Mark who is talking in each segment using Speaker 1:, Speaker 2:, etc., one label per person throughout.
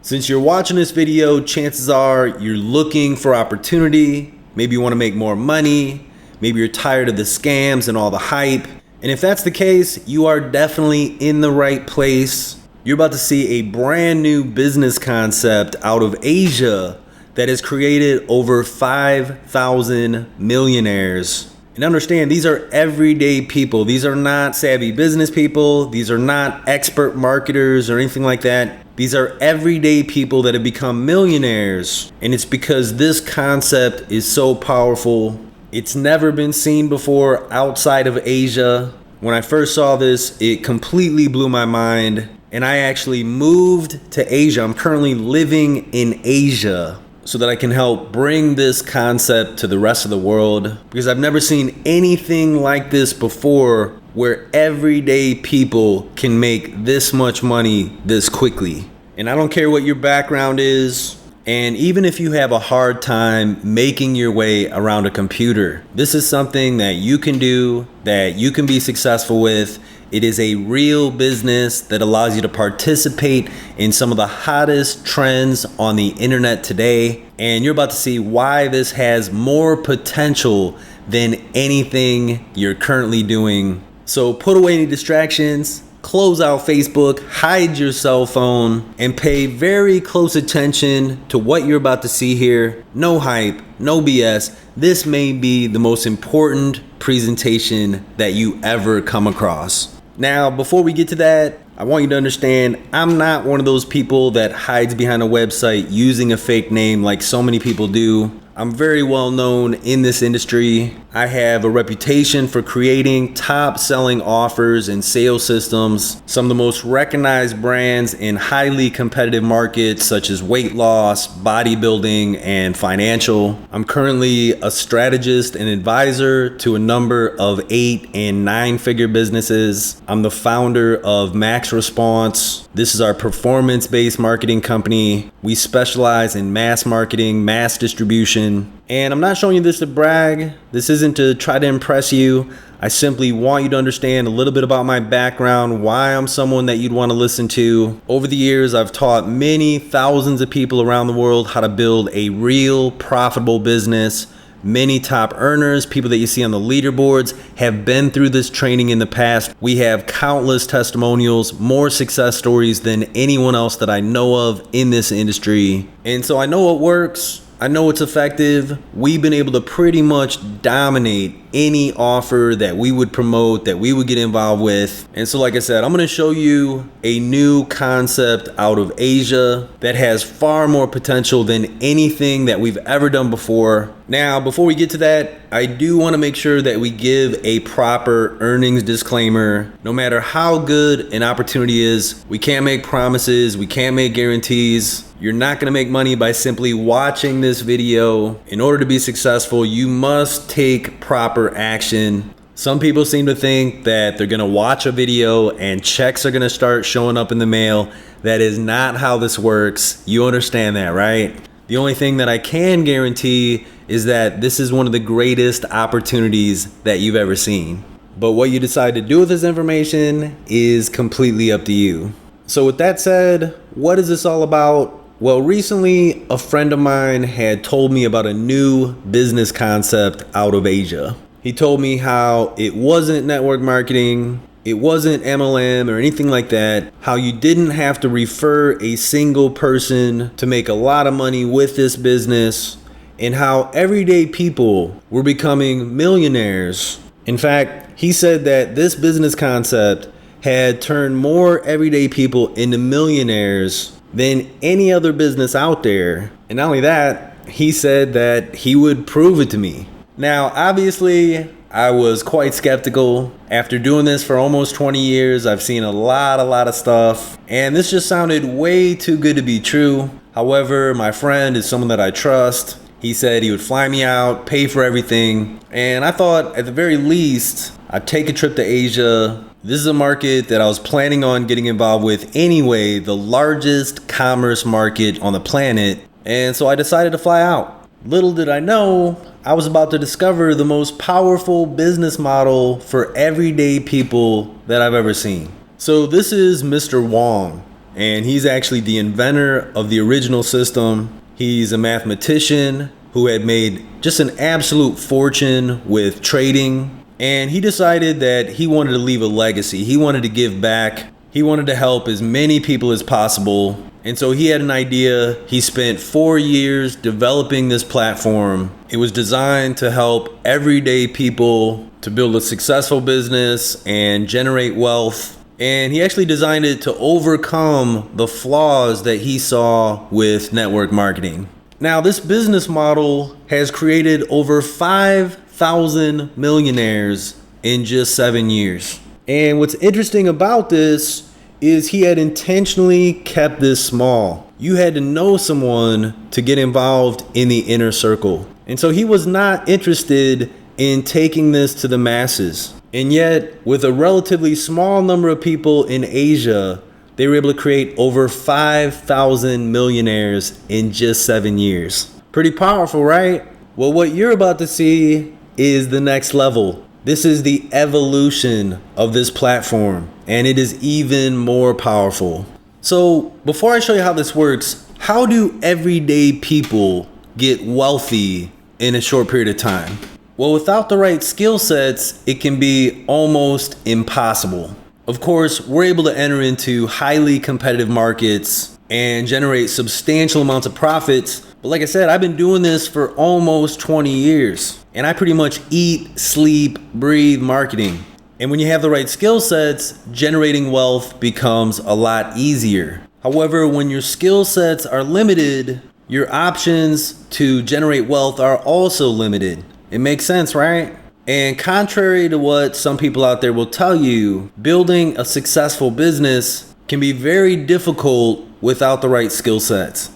Speaker 1: Since you're watching this video, chances are you're looking for opportunity. Maybe you want to make more money. Maybe you're tired of the scams and all the hype. And if that's the case, you are definitely in the right place. You're about to see a brand new business concept out of Asia that has created over 5,000 millionaires. And understand, these are everyday people. These are not savvy business people. These are not expert marketers or anything like that. These are everyday people that have become millionaires. And it's because this concept is so powerful. It's never been seen before outside of Asia. When I first saw this, it completely blew my mind. And I actually moved to Asia. I'm currently living in Asia so that I can help bring this concept to the rest of the world, because I've never seen anything like this before, where everyday people can make this much money this quickly. And I don't care what your background is, and even if you have a hard time making your way around a computer, this is something that you can do, that you can be successful with. It is a real business that allows you to participate in some of the hottest trends on the internet today. And you're about to see why this has more potential than anything you're currently doing. So put away any distractions, close out Facebook, hide your cell phone, and pay very close attention to what you're about to see here. No hype, no BS. This may be the most important presentation that you ever come across. Now, before we get to that, I want you to understand, I'm not one of those people that hides behind a website using a fake name like so many people do. I'm very well known in this industry. I have a reputation for creating top selling offers and sales systems. Some of the most recognized brands in highly competitive markets such as weight loss, bodybuilding, and financial. I'm currently a strategist and advisor to a number of 8 and 9-figure businesses. I'm the founder of Max Response. This is our performance-based marketing company. We specialize in mass marketing, mass distribution. And I'm not showing you this to brag. This isn't to try to impress you. I simply want you to understand a little bit about my background, why I'm someone that you'd want to listen to. Over the years, I've taught many thousands of people around the world how to build a real profitable business. Many top earners, people that you see on the leaderboards, have been through this training in the past. We have countless testimonials, more success stories than anyone else that I know of in this industry. And so I know what works. I know it's effective. We've been able to pretty much dominate any offer that we would promote, that we would get involved with. And so like I said, I'm going to show you a new concept out of Asia that has far more potential than anything that we've ever done before. Now, before we get to that, I do want to make sure that we give a proper earnings disclaimer. No matter how good an opportunity is, we can't make promises, we can't make guarantees. You're not going to make money by simply watching this video. In order to be successful, you must take proper action. Some people seem to think that they're going to watch a video and checks are going to start showing up in the mail. That is not how this works. You understand that, right? The only thing that I can guarantee is that this is one of the greatest opportunities that you've ever seen. But what you decide to do with this information is completely up to you. So with that said, what is this all about? Well, recently a friend of mine had told me about a new business concept out of Asia. He told me how it wasn't network marketing, it wasn't MLM or anything like that, how you didn't have to refer a single person to make a lot of money with this business, and how everyday people were becoming millionaires. In fact, he said that this business concept had turned more everyday people into millionaires than any other business out there. And not only that, he said that he would prove it to me. Now, obviously, I was quite skeptical. After doing this for almost 20 years, I've seen a lot of stuff, and this just sounded way too good to be true. However, my friend is someone that I trust. He said he would fly me out, pay for everything, and I thought at the very least, I'd take a trip to Asia. This is a market that I was planning on getting involved with anyway, the largest commerce market on the planet, and so I decided to fly out. Little did I know, I was about to discover the most powerful business model for everyday people that I've ever seen. So this is Mr. Wong. and he's actually the inventor of the original system. He's a mathematician who had made just an absolute fortune with trading, and he decided that he wanted to leave a legacy. He wanted to give back. He wanted to help as many people as possible. And so he had an idea. He spent 4 years developing this platform. It was designed to help everyday people to build a successful business and generate wealth. And he actually designed it to overcome the flaws that he saw with network marketing. Now, this business model has created over 5,000 millionaires in just 7 years. And what's interesting about this is he had intentionally kept this small. You had to know someone to get involved in the inner circle. And so he was not interested in taking this to the masses. And yet, with a relatively small number of people in Asia, they were able to create over 5,000 millionaires in just 7 years. Pretty powerful, right? Well, what you're about to see is the next level. This is the evolution of this platform, and it is even more powerful. So before I show you how this works, how do everyday people get wealthy in a short period of time? Well, without the right skill sets, it can be almost impossible. Of course, we're able to enter into highly competitive markets and generate substantial amounts of profits. But like I said, I've been doing this for almost 20 years. And I pretty much eat, sleep, breathe marketing. And when you have the right skill sets, generating wealth becomes a lot easier. However, when your skill sets are limited, your options to generate wealth are also limited. It makes sense, right? And contrary to what some people out there will tell you, building a successful business can be very difficult without the right skill sets.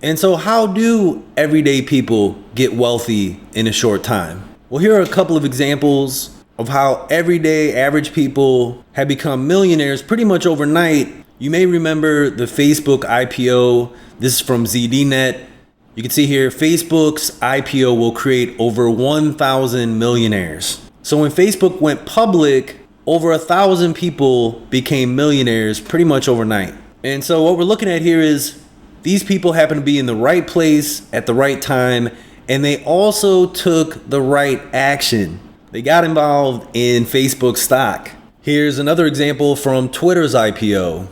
Speaker 1: And so how do everyday people get wealthy in a short time? Well, here are a couple of examples of how everyday average people have become millionaires pretty much overnight. You may remember the Facebook IPO. This is from ZDNet. You can see here, Facebook's IPO will create over 1,000 millionaires. So when Facebook went public, over 1,000 people became millionaires pretty much overnight. And so what we're looking at here is these people happen to be in the right place at the right time, and they also took the right action. They got involved in Facebook stock. Here's another example from Twitter's IPO.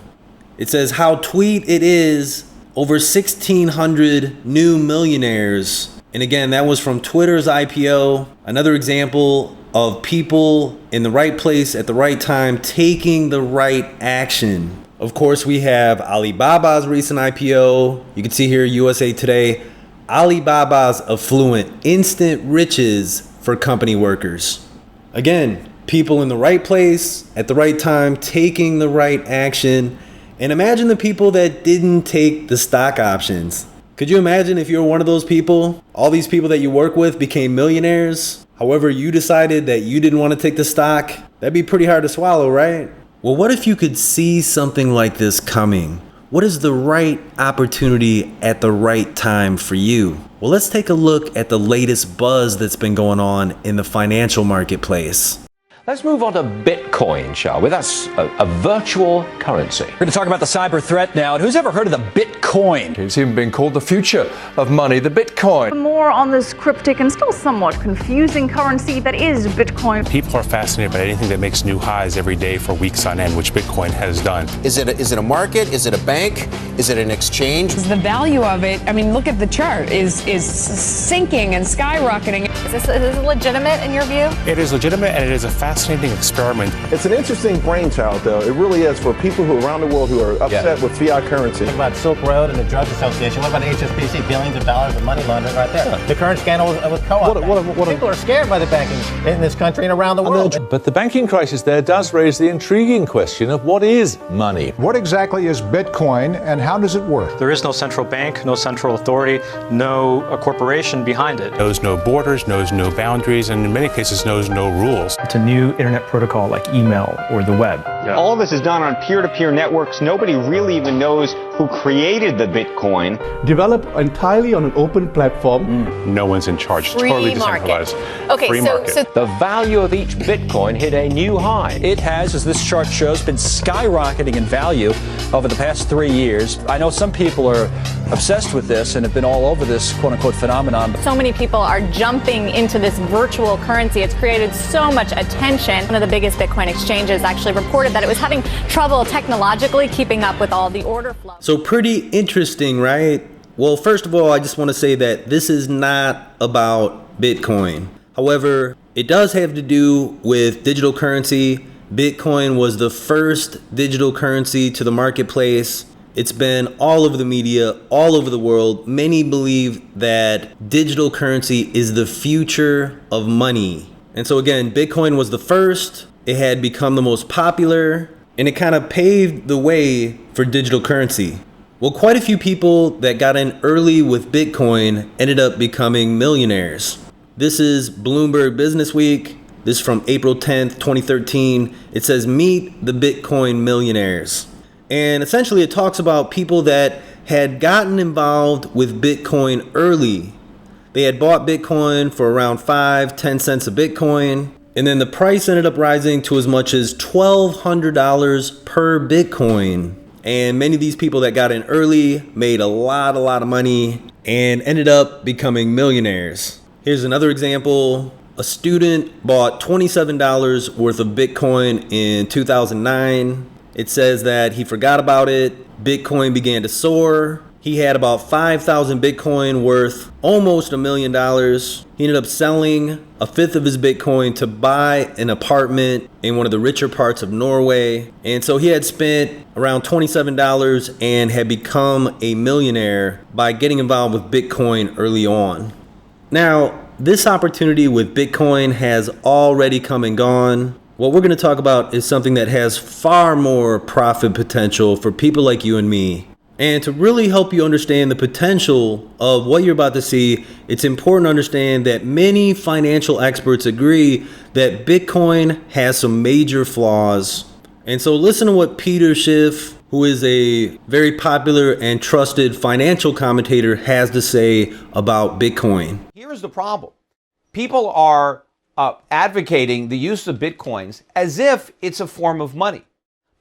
Speaker 1: It says how tweet it is, over 1,600 new millionaires. And again, that was from Twitter's IPO. Another example of people in the right place at the right time taking the right action. Of course, we have Alibaba's recent IPO. You can see here, USA Today, Alibaba's affluent, instant riches for company workers. Again, people in the right place at the right time, taking the right action. And imagine the people that didn't take the stock options. Could you imagine if you were one of those people? All these people that you work with became millionaires. However, you decided that you didn't want to take the stock. That'd be pretty hard to swallow, right? Well, what if you could see something like this coming? What is the right opportunity at the right time for you? Well, let's take a look at the latest buzz that's been going on in the financial marketplace.
Speaker 2: Let's move on to Bitcoin, shall we? That's a virtual currency.
Speaker 3: We're going to talk about the cyber threat now. And who's ever heard of the Bitcoin?
Speaker 4: It's even been called the future of money, the Bitcoin.
Speaker 5: More on this cryptic and still somewhat confusing currency that is Bitcoin.
Speaker 6: People are fascinated by anything that makes new highs every day for weeks on end, which Bitcoin has done.
Speaker 7: Is it a market? Is it a bank? Is it an exchange?
Speaker 8: The value of it, I mean, look at the chart, is sinking and skyrocketing.
Speaker 5: Is this legitimate in your view?
Speaker 6: It is legitimate, and it is a fascinating experiment.
Speaker 9: It's an interesting brainchild, though. It really is, for people who around the world who are upset with fiat currency.
Speaker 10: What about Silk Road and the Drug Association? What about HSBC? Billions of dollars of money laundering right there. The current scandal with co-op. People are scared by the banking in this country and around the world.
Speaker 11: But the banking crisis there does raise the intriguing question of what is money?
Speaker 12: What exactly is Bitcoin and how does it work?
Speaker 13: There is no central bank, no central authority, no corporation behind it.
Speaker 6: Knows no borders, knows no boundaries, and in many cases knows no rules.
Speaker 13: It's a new internet protocol like email or the web.
Speaker 14: All of this is done on peer-to-peer networks. Nobody really even knows who created the Bitcoin.
Speaker 15: Developed entirely on an open platform.
Speaker 6: No one's in charge. Totally decentralized.
Speaker 16: Okay,
Speaker 6: Free market.
Speaker 16: so
Speaker 2: The value of each Bitcoin hit a new high.
Speaker 3: It has, as this chart shows, been skyrocketing in value over the past 3 years. I know some people are obsessed with this and have been all over this quote-unquote phenomenon.
Speaker 16: so many people are jumping into this virtual currency. It's created so much attention. One of the biggest Bitcoin exchanges actually reported that it was having trouble technologically keeping up with all the order flow.
Speaker 1: So pretty interesting, right? Well, first of all, I just want to say that this is not about Bitcoin. However, it does have to do with digital currency. Bitcoin was the first digital currency to the marketplace. It's been all over the media, all over the world. Many believe that digital currency is the future of money. And so again, Bitcoin was the first. It had become the most popular, and it kind of paved the way for digital currency. Well, quite a few people that got in early with Bitcoin ended up becoming millionaires. This is Bloomberg Business Week. This is from April 10th, 2013. It says, meet the Bitcoin millionaires. And essentially it talks about people that had gotten involved with Bitcoin early. They had bought Bitcoin for around 5-10 cents a Bitcoin. And then the price ended up rising to as much as $1,200 per Bitcoin. And many of these people that got in early made a lot of money and ended up becoming millionaires. Here's another example. A student bought $27 worth of Bitcoin in 2009. It says that he forgot about it. Bitcoin began to soar. He had about 5,000 Bitcoin worth almost $1 million. He ended up selling a fifth of his Bitcoin to buy an apartment in one of the richer parts of Norway. And so he had spent around $27 and had become a millionaire by getting involved with Bitcoin early on. Now, this opportunity with Bitcoin has already come and gone. What we're going to talk about is something that has far more profit potential for people like you and me. And to really help you understand the potential of what you're about to see, it's important to understand that many financial experts agree that Bitcoin has some major flaws. And so listen to what Peter Schiff, who is a very popular and trusted financial commentator, has to say about Bitcoin.
Speaker 17: Here's the problem. People are advocating the use of Bitcoins as if it's a form of money,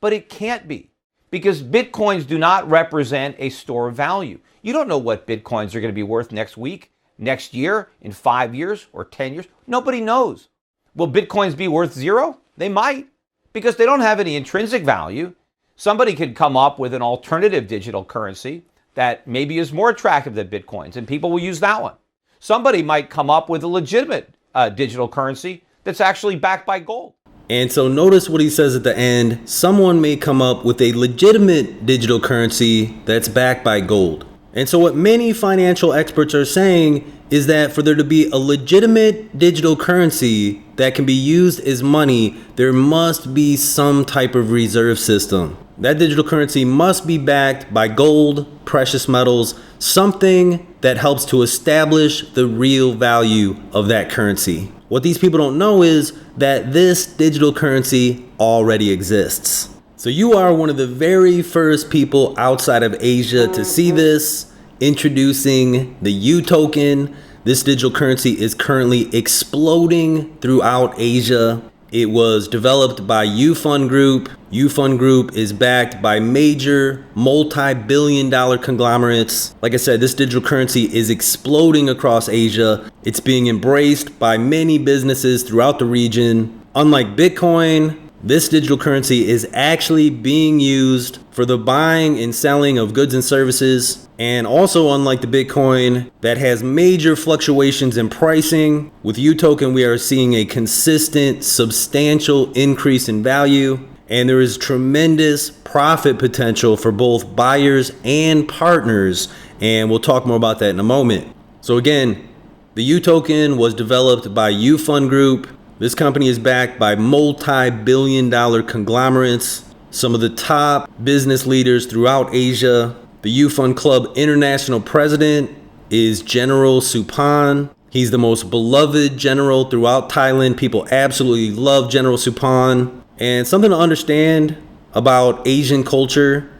Speaker 17: but it can't be, because Bitcoins do not represent a store of value. You don't know what Bitcoins are going to be worth next week, next year, in 5 years, or 10 years. Nobody knows. Will Bitcoins be worth zero? They might, because they don't have any intrinsic value. Somebody could come up with an alternative digital currency that maybe is more attractive than Bitcoins, and people will use that one. Somebody might come up with a legitimate digital currency that's actually backed by gold.
Speaker 1: And so notice what he says at the end. Someone may come up with a legitimate digital currency that's backed by gold. And so what many financial experts are saying is that for there to be a legitimate digital currency that can be used as money, there must be some type of reserve system. That digital currency must be backed by gold, precious metals, something that helps to establish the real value of that currency. What these people don't know is that this digital currency already exists. So you are one of the very first people outside of Asia to see this. Introducing the Utoken. This digital currency is currently exploding throughout Asia. It was developed by UFUN Group. UFUN Group is backed by major multi-billion-dollar conglomerates. Like I said, this digital currency is exploding across Asia. It's being embraced by many businesses throughout the region. Unlike Bitcoin, this digital currency is actually being used for the buying and selling of goods and services. And also, unlike the Bitcoin that has major fluctuations in pricing, with Utoken we are seeing a consistent, substantial increase in value. And there is tremendous profit potential for both buyers and partners. And we'll talk more about that in a moment. So again, the Utoken was developed by UFUN Group. This company is backed by multi-billion-dollar conglomerates, some of the top business leaders throughout Asia. The UFUN Club International President is General Supan. He's the most beloved general throughout Thailand. People absolutely love General Supan. And something to understand about Asian culture,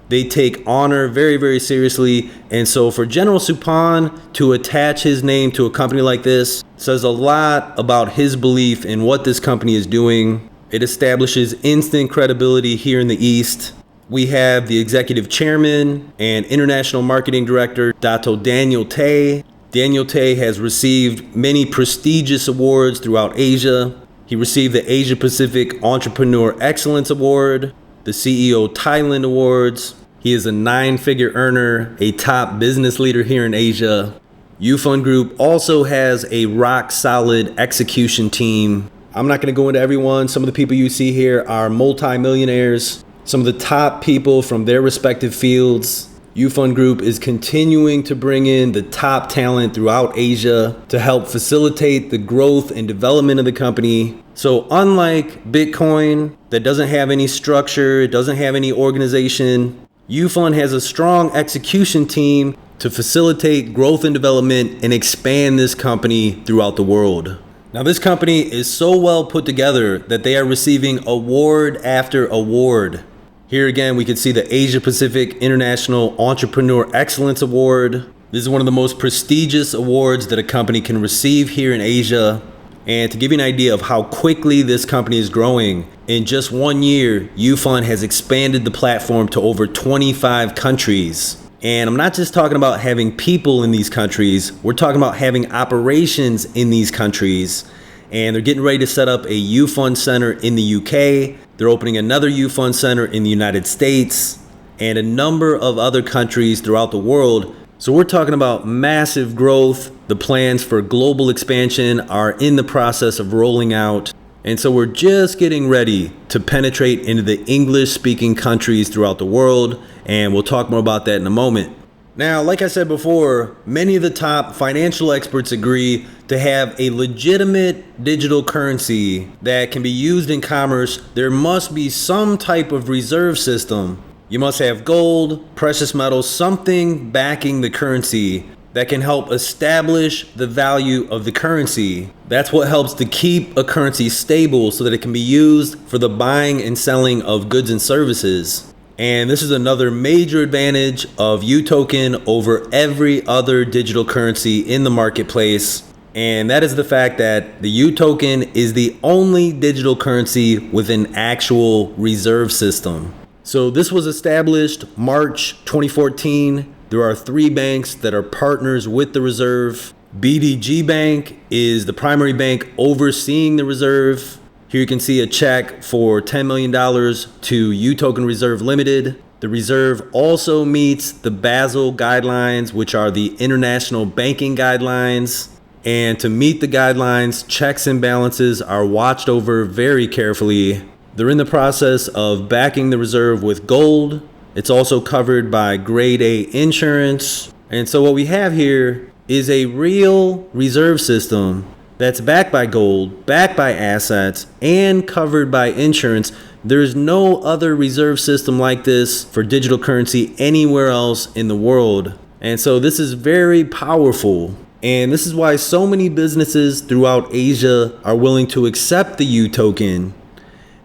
Speaker 1: they take honor very, very seriously. And so for General Suppan to attach his name to a company like this says a lot about his belief in what this company is doing. It establishes instant credibility here in the East. We have the executive chairman and international marketing director, Dr. Daniel Tay. Daniel Tay has received many prestigious awards throughout Asia. He received the Asia Pacific Entrepreneur Excellence Award, the CEO Thailand Awards. He is a 9-figure earner, a top business leader here in Asia. UFUN Group also has a rock-solid execution team. I'm not going to go into everyone. Some of the people you see here are multi-millionaires, some of the top people from their respective fields. UFUN Group is continuing to bring in the top talent throughout Asia to help facilitate the growth and development of the company. So unlike Bitcoin, that doesn't have any structure, it doesn't have any organization, UFUN has a strong execution team to facilitate growth and development and expand this company throughout the world. Now, this company is so well put together that they are receiving award after award. Here again, we can see the Asia Pacific International Entrepreneur Excellence Award. This is one of the most prestigious awards that a company can receive here in Asia. And to give you an idea of how quickly this company is growing, in just 1 year, UFUN has expanded the platform to over 25 countries. And I'm not just talking about having people in these countries, we're talking about having operations in these countries. And they're getting ready to set up a UFUN center in the UK. They're opening another UFUN center in the United States and a number of other countries throughout the world. So we're talking about massive growth. The plans for global expansion are in the process of rolling out. And so we're just getting ready to penetrate into the English-speaking countries throughout the world. And we'll talk more about that in a moment. Now, like I said before, many of the top financial experts agree to have a legitimate digital currency that can be used in commerce. There must be some type of reserve system. You must have gold, precious metals, something backing the currency that can help establish the value of the currency. That's what helps to keep a currency stable so that it can be used for the buying and selling of goods and services. And this is another major advantage of Utoken over every other digital currency in the marketplace. And that is the fact that the Utoken is the only digital currency with an actual reserve system. So this was established March 2014. There are 3 banks that are partners with the reserve. BDG Bank is the primary bank overseeing the reserve. Here you can see a check for $10 million to Utoken Reserve Limited. The reserve also meets the Basel guidelines, which are the international banking guidelines. And to meet the guidelines, checks and balances are watched over very carefully. They're in the process of backing the reserve with gold. It's also covered by grade A insurance. And so what we have here is a real reserve system that's backed by gold, backed by assets, and covered by insurance. There's no other reserve system like this for digital currency anywhere else in the world. And so this is very powerful. And this is why so many businesses throughout Asia are willing to accept the Utoken,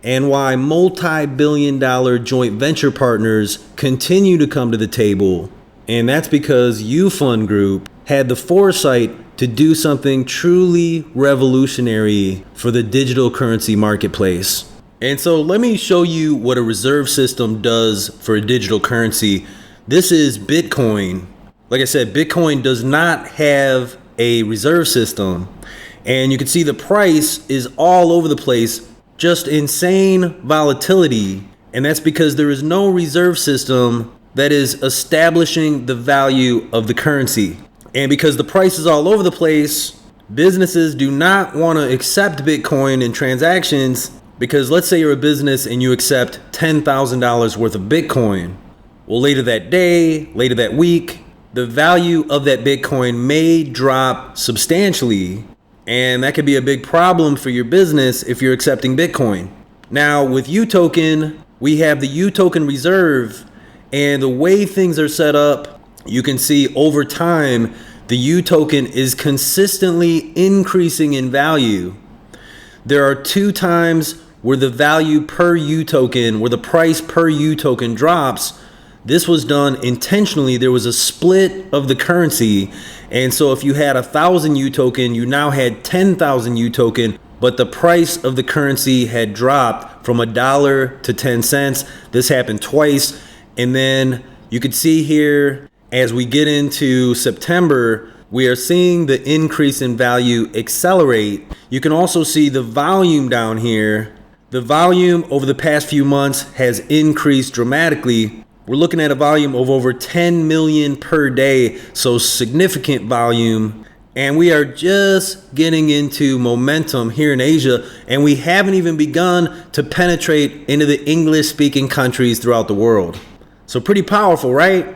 Speaker 1: and why multi-billion-dollar joint venture partners continue to come to the table. And that's because UFUN Group had the foresight to do something truly revolutionary for the digital currency marketplace. And so let me show you what a reserve system does for a digital currency. This is Bitcoin. Like I said, Bitcoin does not have a reserve system. And you can see the price is all over the place, just insane volatility. And that's because there is no reserve system that is establishing the value of the currency. And because the price is all over the place, businesses do not want to accept Bitcoin in transactions, because let's say you're a business and you accept $10,000 worth of Bitcoin. Well, later that day, later that week, the value of that Bitcoin may drop substantially. And that could be a big problem for your business if you're accepting Bitcoin. Now, with Utoken, we have the Utoken Reserve. And the way things are set up, you can see over time, the Utoken is consistently increasing in value. There are 2 times where the value per Utoken, where the price per Utoken drops, this was done intentionally. There was a split of the currency. And so if you had 1,000 Utoken, you now had 10,000 Utoken, but the price of the currency had dropped from $1 to 10 cents. This happened twice. And then you could see here, as we get into September, we are seeing the increase in value accelerate. You can also see the volume down here. The volume over the past few months has increased dramatically. We're looking at a volume of over 10 million per day, so significant volume. And we are just getting into momentum here in Asia, and we haven't even begun to penetrate into the English-speaking countries throughout the world. So pretty powerful, right?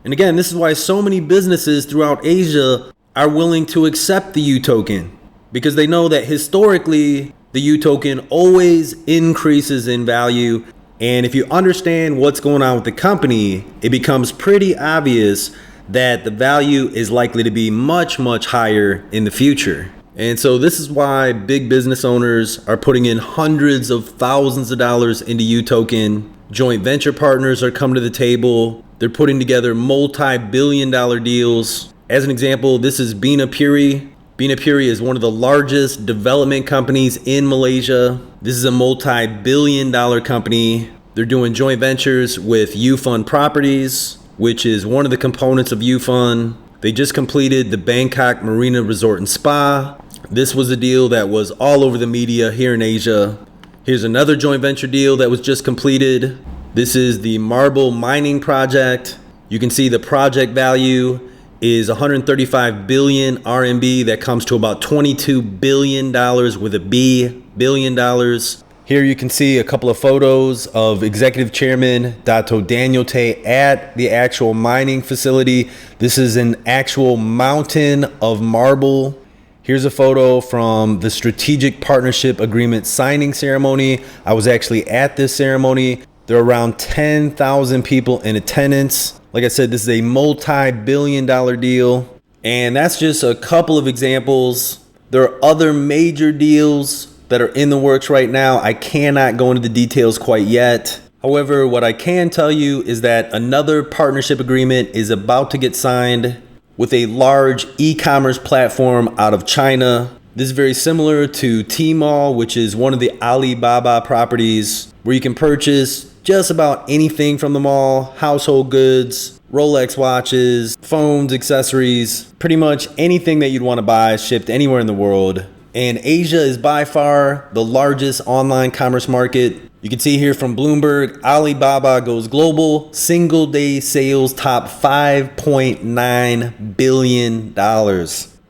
Speaker 1: And again, this is why so many businesses throughout Asia are willing to accept the Utoken, because they know that historically, the Utoken always increases in value. And if you understand what's going on with the company, it becomes pretty obvious that the value is likely to be much, much higher in the future. And so this is why big business owners are putting in hundreds of thousands of dollars into Utoken. Joint venture partners are coming to the table. They're putting together multi-billion-dollar deals. As an example, this is Bina Puri. Bina Puri is one of the largest development companies in Malaysia. This is a multi-billion-dollar company. They're doing joint ventures with UFUN Properties, which is one of the components of UFUN. They just completed the Bangkok Marina Resort and Spa. This was a deal that was all over the media here in Asia. Here's another joint venture deal that was just completed. This is the Marble Mining Project. You can see the project value is 135 billion RMB. That comes to about $22 billion with a B, billion dollars. Here you can see a couple of photos of Executive Chairman Dato Daniel Tay at the actual mining facility. This is an actual mountain of marble. Here's a photo from the Strategic Partnership Agreement signing ceremony. I was actually at this ceremony. There are around 10,000 people in attendance. Like I said, this is a multi-billion-dollar deal. And that's just a couple of examples. There are other major deals that are in the works right now. I cannot go into the details quite yet. However, what I can tell you is that another partnership agreement is about to get signed with a large e-commerce platform out of China. This is very similar to Tmall, which is one of the Alibaba properties where you can purchase just about anything from the mall: household goods, Rolex watches, phones, accessories, pretty much anything that you'd want to buy shipped anywhere in the world. And Asia is by far the largest online commerce market. You can see here from Bloomberg, Alibaba goes global. Single day sales top $5.9 billion.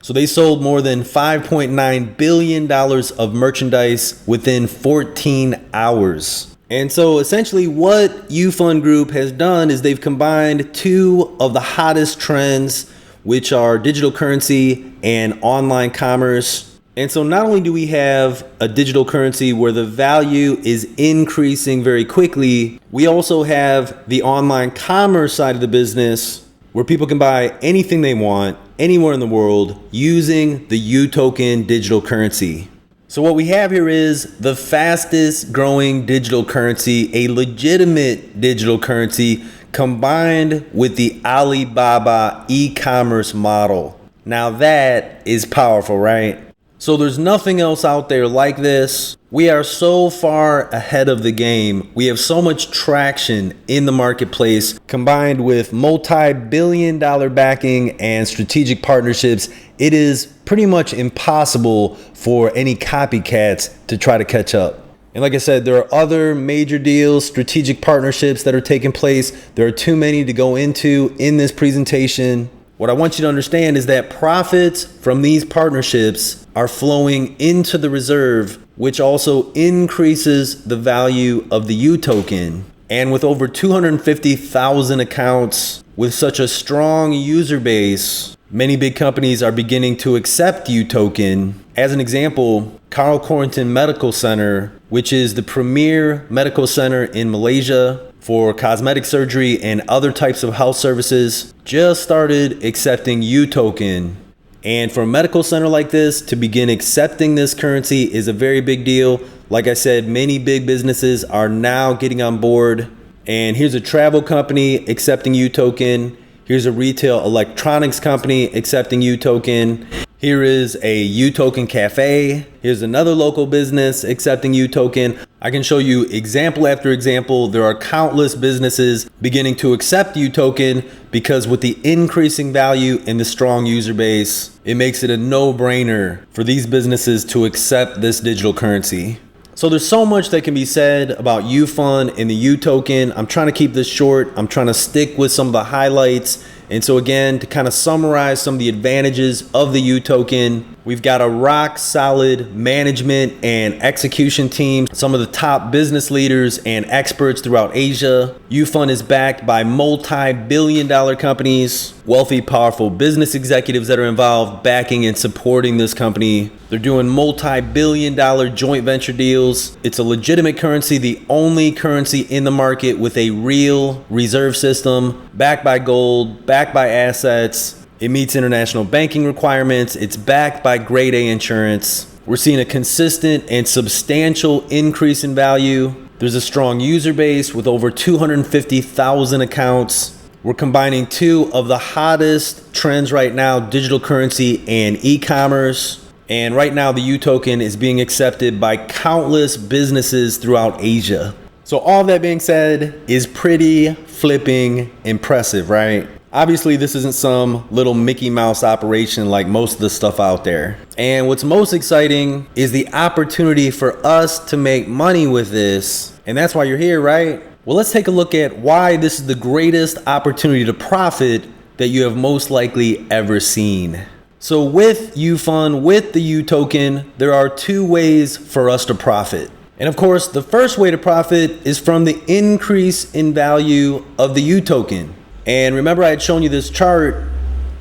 Speaker 1: So they sold more than $5.9 billion of merchandise within 14 hours. And so essentially what UFUN Group has done is they've combined two of the hottest trends, which are digital currency and online commerce. And so not only do we have a digital currency where the value is increasing very quickly, we also have the online commerce side of the business where people can buy anything they want anywhere in the world using the Utoken digital currency. So what we have here is the fastest growing digital currency, a legitimate digital currency combined with the Alibaba e-commerce model. Now that is powerful, right? So there's nothing else out there like this. We are so far ahead of the game. We have so much traction in the marketplace, combined with multi-billion-dollar backing and strategic partnerships. It is pretty much impossible for any copycats to try to catch up. And like I said, there are other major deals, strategic partnerships that are taking place. There are too many to go into in this presentation. What I want you to understand is that profits from these partnerships are flowing into the reserve, which also increases the value of the Utoken. And with over 250,000 accounts, with such a strong user base, many big companies are beginning to accept Utoken. As an example, Carl Corrington Medical Center, which is the premier medical center in Malaysia for cosmetic surgery and other types of health services, just started accepting Utoken. And for a medical center like this to begin accepting this currency is a very big deal. Like I said, many big businesses are now getting on board. And here's a travel company accepting Utoken. Here's a retail electronics company accepting Utoken. Here is a Utoken cafe. Here's another local business accepting Utoken. I can show you example after example. There are countless businesses beginning to accept Utoken because with the increasing value and the strong user base, it makes it a no-brainer for these businesses to accept this digital currency. So there's so much that can be said about UFUN and the Utoken. I'm trying to keep this short. I'm trying to stick with some of the highlights. And so again, to kind of summarize some of the advantages of the Utoken, we've got a rock solid management and execution team, some of the top business leaders and experts throughout Asia. UFUN is backed by multi-billion-dollar companies, wealthy, powerful business executives that are involved backing and supporting this company. They're doing multi-billion-dollar joint venture deals. It's a legitimate currency, the only currency in the market with a real reserve system, backed by gold, backed by assets. It meets international banking requirements. It's backed by grade A insurance. We're seeing a consistent and substantial increase in value. There's a strong user base with over 250,000 accounts. We're combining two of the hottest trends right now, digital currency and e-commerce. And right now the Utoken is being accepted by countless businesses throughout Asia. So all that being said is pretty flipping impressive, right? Obviously, this isn't some little Mickey Mouse operation like most of the stuff out there. And what's most exciting is the opportunity for us to make money with this. And that's why you're here, right? Well, let's take a look at why this is the greatest opportunity to profit that you have most likely ever seen. So with UFUN, with the Utoken, there are two ways for us to profit. And of course, the first way to profit is from the increase in value of the Utoken. And remember, I had shown you this chart.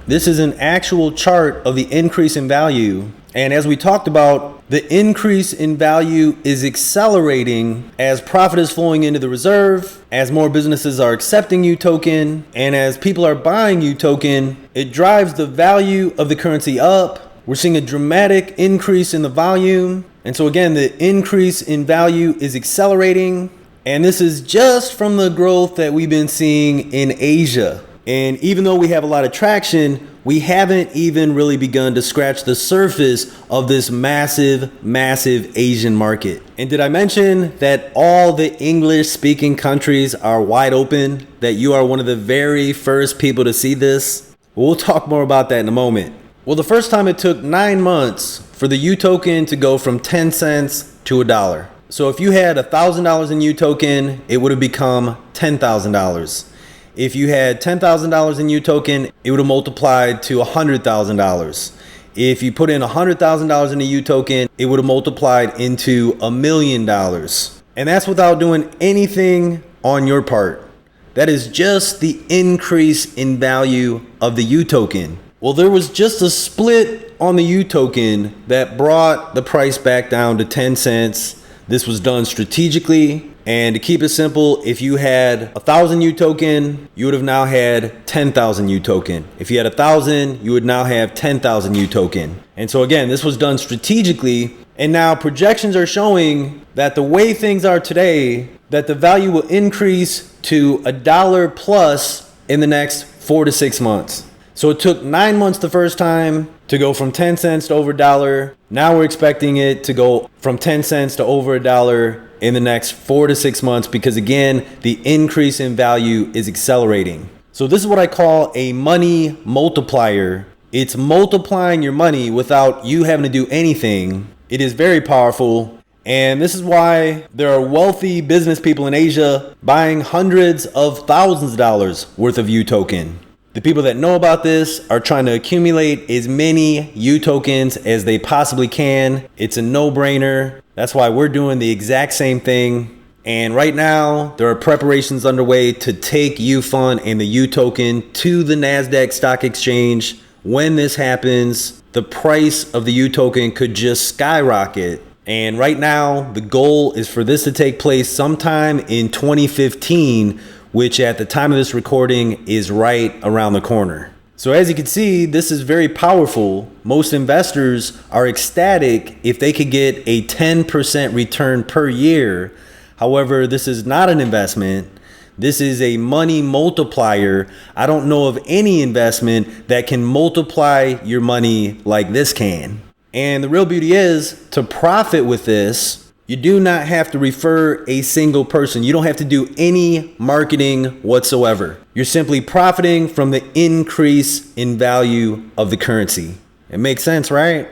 Speaker 1: This is an actual chart of the increase in value. And as we talked about, the increase in value is accelerating as profit is flowing into the reserve, as more businesses are accepting Utoken, and as people are buying Utoken, it drives the value of the currency up. We're seeing a dramatic increase in the volume. And so again, the increase in value is accelerating. And this is just from the growth that we've been seeing in Asia. And even though we have a lot of traction, we haven't even really begun to scratch the surface of this massive Asian market. And did I mention that all the English-speaking countries are wide open? That you are one of the very first people to see this? We'll talk more about that in a moment. Well, the first time it took 9 months for the Utoken to go from 10 cents to $1. So if you had $1,000 in Utoken, it would have become $10,000. If you had $10,000 in Utoken, it would have multiplied to $100,000. If you put in $100,000 in a Utoken, it would have multiplied into $1 million. And that's without doing anything on your part. That is just the increase in value of the Utoken. Well, there was just a split on the Utoken that brought the price back down to 10 cents. This was done strategically, and to keep it simple, if you had 1,000 Utoken, you would have now had 10,000 Utoken. If you had 1,000, you would now have 10,000 Utoken. And so again, this was done strategically, and now projections are showing that the way things are today, that the value will increase to $1 plus in the next 4 to 6 months. So it took 9 months the first time to go from 10 cents to over $1. Now we're expecting it to go from 10 cents to over $1 in the next 4 to 6 months because again, the increase in value is accelerating. So this is what I call a money multiplier. It's multiplying your money without you having to do anything. It is very powerful. And this is why there are wealthy business people in Asia buying hundreds of thousands of dollars worth of Utoken. The people that know about this are trying to accumulate as many Utokens as they possibly can. It's a no-brainer. That's why we're doing the exact same thing. And right now, there are preparations underway to take UFUN and the Utoken to the NASDAQ stock exchange. When this happens, the price of the Utoken could just skyrocket. And right now, the goal is for this to take place sometime in 2015, which at the time of this recording is right around the corner. So as you can see, this is very powerful. Most investors are ecstatic if they could get a 10% return per year. However, this is not an investment. This is a money multiplier. I don't know of any investment that can multiply your money like this can. And the real beauty is, to profit with this, you do not have to refer a single person. You don't have to do any marketing whatsoever. You're simply profiting from the increase in value of the currency. It makes sense, right?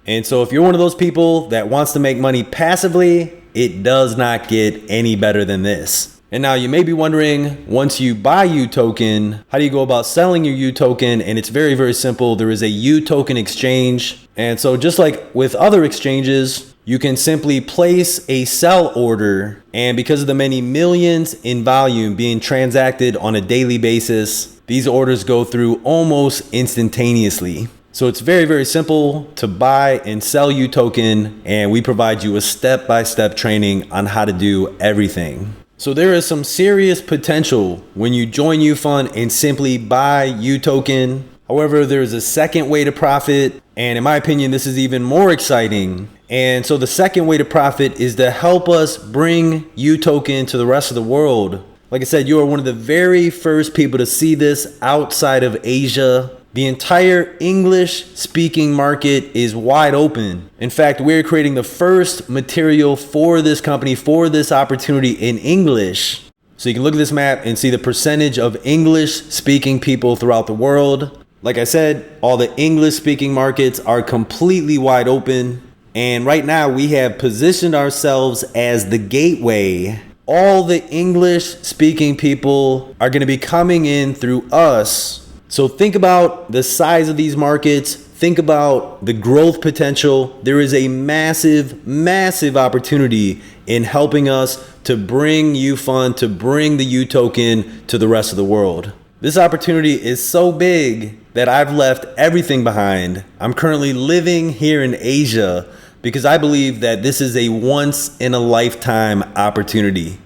Speaker 1: And so if you're one of those people that wants to make money passively, it does not get any better than this. And now you may be wondering, once you buy Utoken, how do you go about selling your Utoken? And it's very, very simple. There is a Utoken exchange. And so just like with other exchanges, you can simply place a sell order, and because of the many millions in volume being transacted on a daily basis, these orders go through almost instantaneously. So it's very, very simple to buy and sell Utoken, and we provide you a step-by-step training on how to do everything. So there is some serious potential when you join UFUN and simply buy Utoken. However, there is a second way to profit, and in my opinion, this is even more exciting. And so the second way to profit is to help us bring Utoken to the rest of the world. Like I said, you are one of the very first people to see this outside of Asia. The entire English-speaking market is wide open. In fact, we're creating the first material for this company, for this opportunity in English. So you can look at this map and see the percentage of English-speaking people throughout the world. Like I said, all the English-speaking markets are completely wide open. And right now we have positioned ourselves as the gateway. All the English-speaking people are going to be coming in through us. So think about the size of these markets. Think about the growth potential. There is a massive, massive opportunity in helping us to bring UFUN, to bring the Utoken to the rest of the world. This opportunity is so big that I've left everything behind. I'm currently living here in Asia because I believe that this is a once-in-a-lifetime opportunity.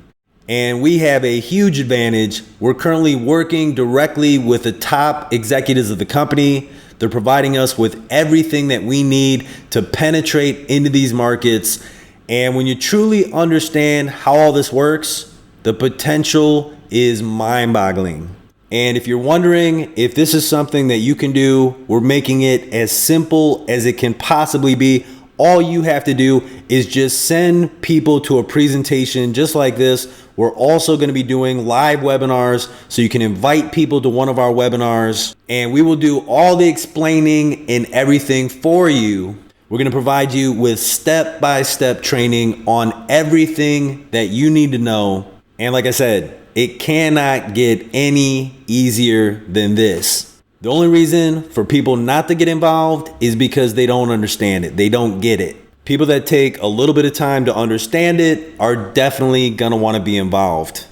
Speaker 1: And we have a huge advantage. We're currently working directly with the top executives of the company. They're providing us with everything that we need to penetrate into these markets. And when you truly understand how all this works, the potential is mind-boggling. And if you're wondering if this is something that you can do, we're making it as simple as it can possibly be. All you have to do is just send people to a presentation just like this. We're also going to be doing live webinars, so you can invite people to one of our webinars, and we will do all the explaining and everything for you. We're going to provide you with step-by-step training on everything that you need to know. And like I said, it cannot get any easier than this. The only reason for people not to get involved is because they don't understand it. They don't get it. People that take a little bit of time to understand it are definitely gonna want to be involved.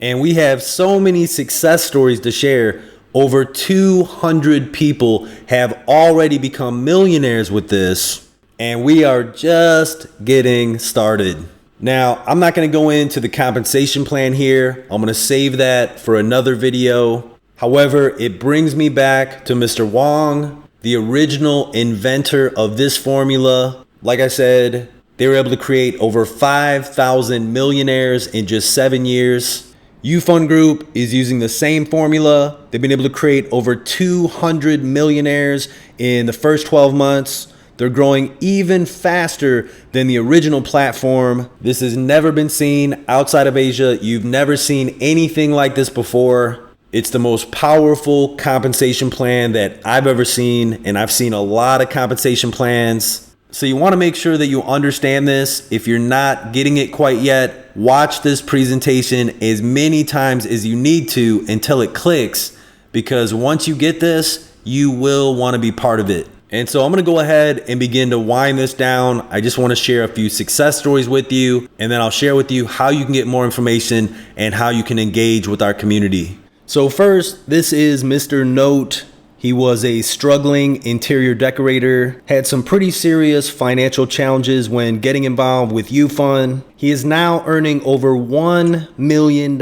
Speaker 1: And we have so many success stories to share. Over 200 people have already become millionaires with this, and we are just getting started. Now, I'm not going to go into the compensation plan here. I'm going to save that for another video. However, it brings me back to Mr. Wong, the original inventor of this formula. Like I said, they were able to create over 5,000 millionaires in just 7 years. UFUN Group is using the same formula. They've been able to create over 200 millionaires in the first 12 months. They're growing even faster than the original platform. This has never been seen outside of Asia. You've never seen anything like this before. It's the most powerful compensation plan that I've ever seen, and I've seen a lot of compensation plans. So you want to make sure that you understand this. If you're not getting it quite yet, watch this presentation as many times as you need to until it clicks, because once you get this, you will want to be part of it. And so I'm going to go ahead and begin to wind this down. I just want to share a few success stories with you, and then I'll share with you how you can get more information and how you can engage with our community. So first, this is Mr. Note. He was a struggling interior decorator, had some pretty serious financial challenges when getting involved with UFUN. He is now earning over $1 million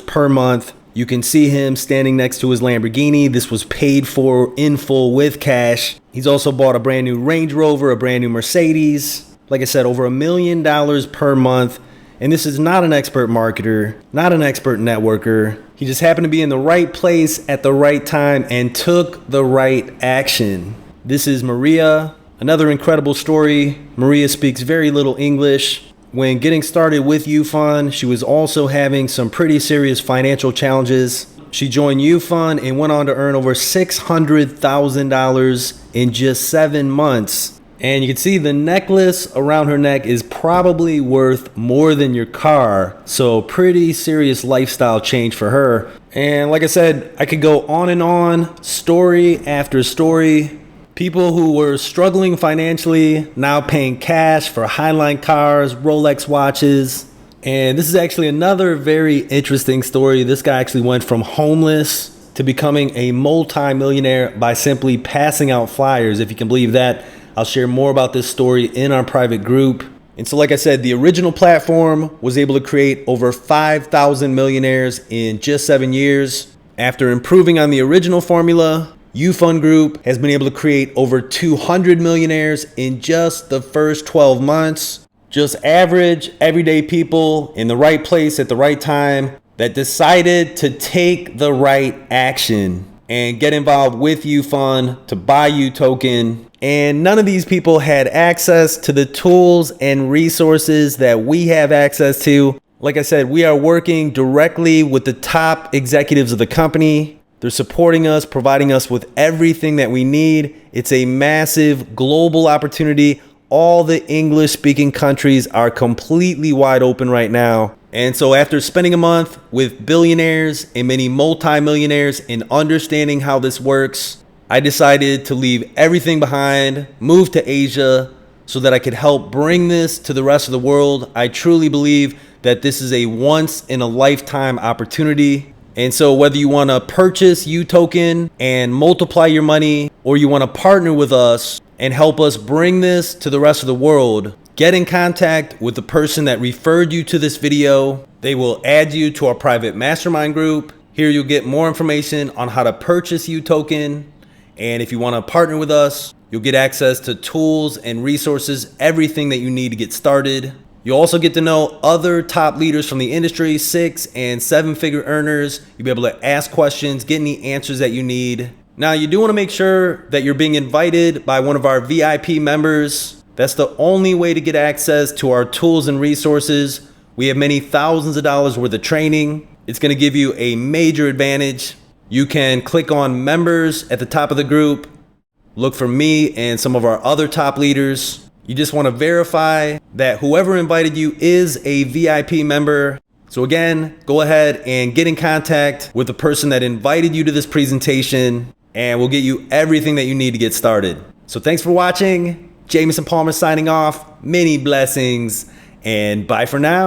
Speaker 1: per month. You can see him standing next to his Lamborghini. This was paid for in full with cash. He's also bought a brand new Range Rover, a brand new Mercedes. Like I said, over $1 million per month. And this is not an expert marketer, not an expert networker. He just happened to be in the right place at the right time and took the right action. This is Maria. Another incredible story. Maria speaks very little English. When getting started with UFUN, she was also having some pretty serious financial challenges. She joined UFUN and went on to earn over $600,000 in just 7 months. And you can see the necklace around her neck is probably worth more than your car. So pretty serious lifestyle change for her. And like I said, I could go on and on, story after story. People who were struggling financially now paying cash for Highline cars, Rolex watches. And this is actually another very interesting story. This guy actually went from homeless to becoming a multi-millionaire by simply passing out flyers, if you can believe that. I'll share more about this story in our private group. And so like I said, the original platform was able to create over 5,000 millionaires in just 7 years. After improving on the original formula, UFUN Group has been able to create over 200 millionaires in just the first 12 months. Just average, everyday people in the right place at the right time that decided to take the right action and get involved with UFUN to buy Utoken. And none of these people had access to the tools and resources that we have access to. Like I said, we are working directly with the top executives of the company. They're supporting us, providing us with everything that we need. It's a massive global opportunity. All the English-speaking countries are completely wide open right now. And so after spending a month with billionaires and many multi-millionaires and understanding how this works, I decided to leave everything behind, move to Asia so that I could help bring this to the rest of the world. I truly believe that this is a once-in-a-lifetime opportunity. And so whether you want to purchase Utoken and multiply your money, or you want to partner with us and help us bring this to the rest of the world, get in contact with the person that referred you to this video. They will add you to our private mastermind group. Here you'll get more information on how to purchase Utoken. And if you want to partner with us, you'll get access to tools and resources, everything that you need to get started. You'll also get to know other top leaders from the industry, 6- and 7-figure earners. You'll be able to ask questions, get any answers that you need. Now, you do want to make sure that you're being invited by one of our VIP members. That's the only way to get access to our tools and resources. We have many thousands of dollars worth of training. It's going to give you a major advantage. You can click on members at the top of the group. Look for me and some of our other top leaders. You just want to verify that whoever invited you is a VIP member. So again, go ahead and get in contact with the person that invited you to this presentation, and we'll get you everything that you need to get started. So thanks for watching. Jamison Palmer signing off. Many blessings, and bye for now.